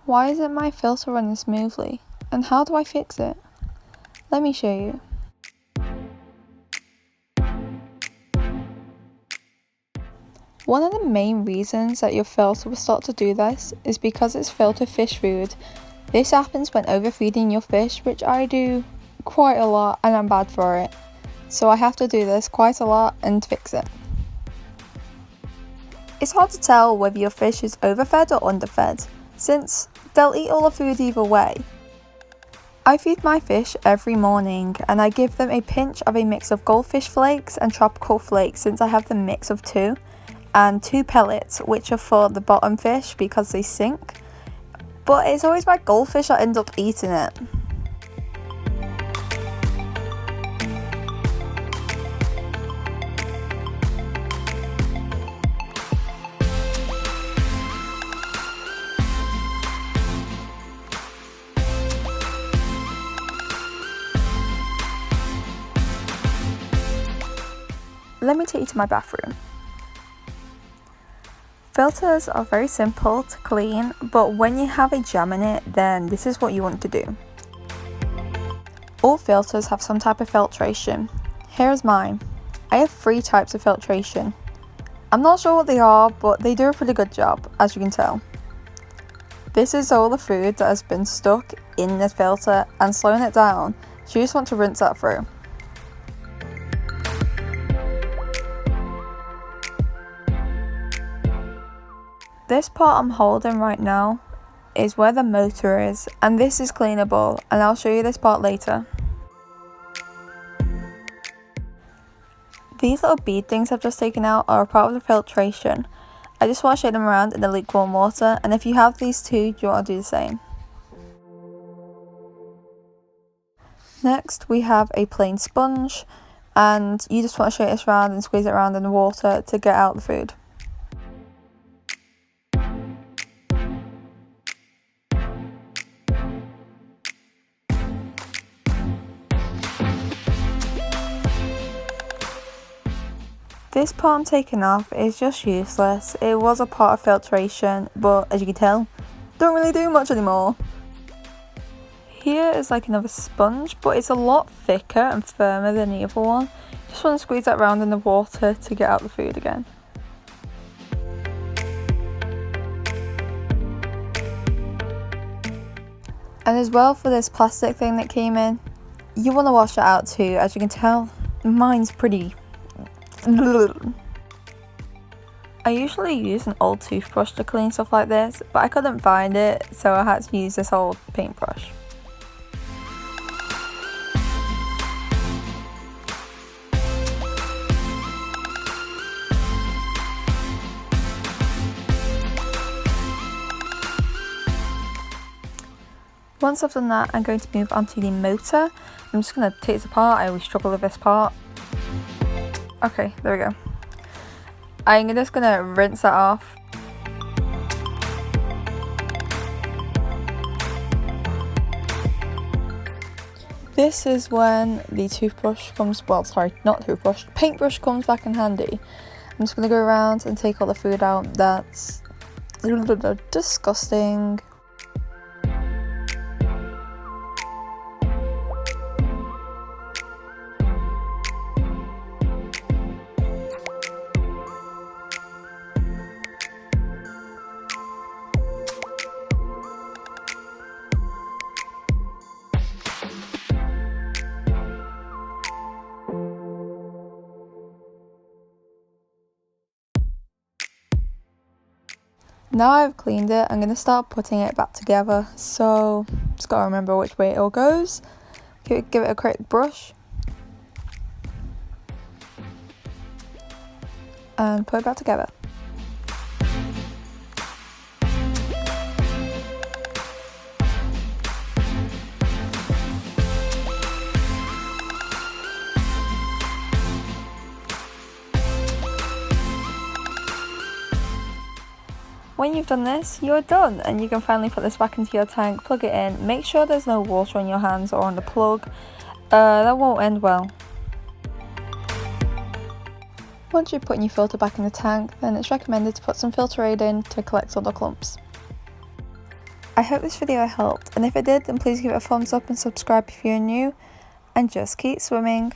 Why isn't my filter running smoothly? And how do I fix it? Let me show you. One of the main reasons that your filter will start to do this is because it's filled with fish food. This happens when overfeeding your fish, which I do quite a lot and I'm bad for it. So I have to do this quite a lot and fix it. It's hard to tell whether your fish is overfed or underfed, since they'll eat all the food either way. I feed my fish every morning and I give them a pinch of a mix of goldfish flakes and tropical flakes, since I have the mix of two, and 2 pellets, which are for the bottom fish because they sink. But it's always my goldfish that end up eating it. Let me take you to my bathroom. Filters are very simple to clean, but when you have a jam in it, then this is what you want to do. All filters have some type of filtration. Here is mine. I have 3 types of filtration. I'm not sure what they are, but they do a pretty good job, as you can tell. This is all the food that has been stuck in the filter and slowing it down, so you just want to rinse that through. This part I'm holding right now is where the motor is, and this is cleanable, and I'll show you this part later. These little bead things I've just taken out are a part of the filtration. I just want to shake them around in the lukewarm water, and if you have these too, you want to do the same. Next we have a plain sponge, and you just want to shake this around and squeeze it around in the water to get out the food. This part I'm taking off is just useless. It was a part of filtration, but as you can tell, don't really do much anymore. Here is like another sponge, but it's a lot thicker and firmer than the other one. Just want to squeeze that around in the water to get out the food again. And as well, for this plastic thing that came in, you want to wash it out too. As you can tell, mine's pretty... I usually use an old toothbrush to clean stuff like this, but I couldn't find it, so I had to use this old paintbrush. Once I've done that, I'm going to move on to the motor. I'm just going to take this apart. I always struggle with this part. Okay, there we go. I'm just going to rinse that off. This is when the toothbrush comes, well, sorry, not toothbrush, paintbrush comes back in handy. I'm just going to go around and take all the food out that's disgusting. Now I've cleaned it, I'm going to start putting it back together, so just got to remember which way it all goes. Give it a quick brush and put it back together. When you've done this, you're done, and you can finally put this back into your tank, plug it in. Make sure there's no water on your hands or on the plug. That won't end well. Once you're putting your filter back in the tank, then it's recommended to put some filter aid in to collect all the clumps. I hope this video helped, and if it did, then please give it a thumbs up and subscribe if you're new, and just keep swimming.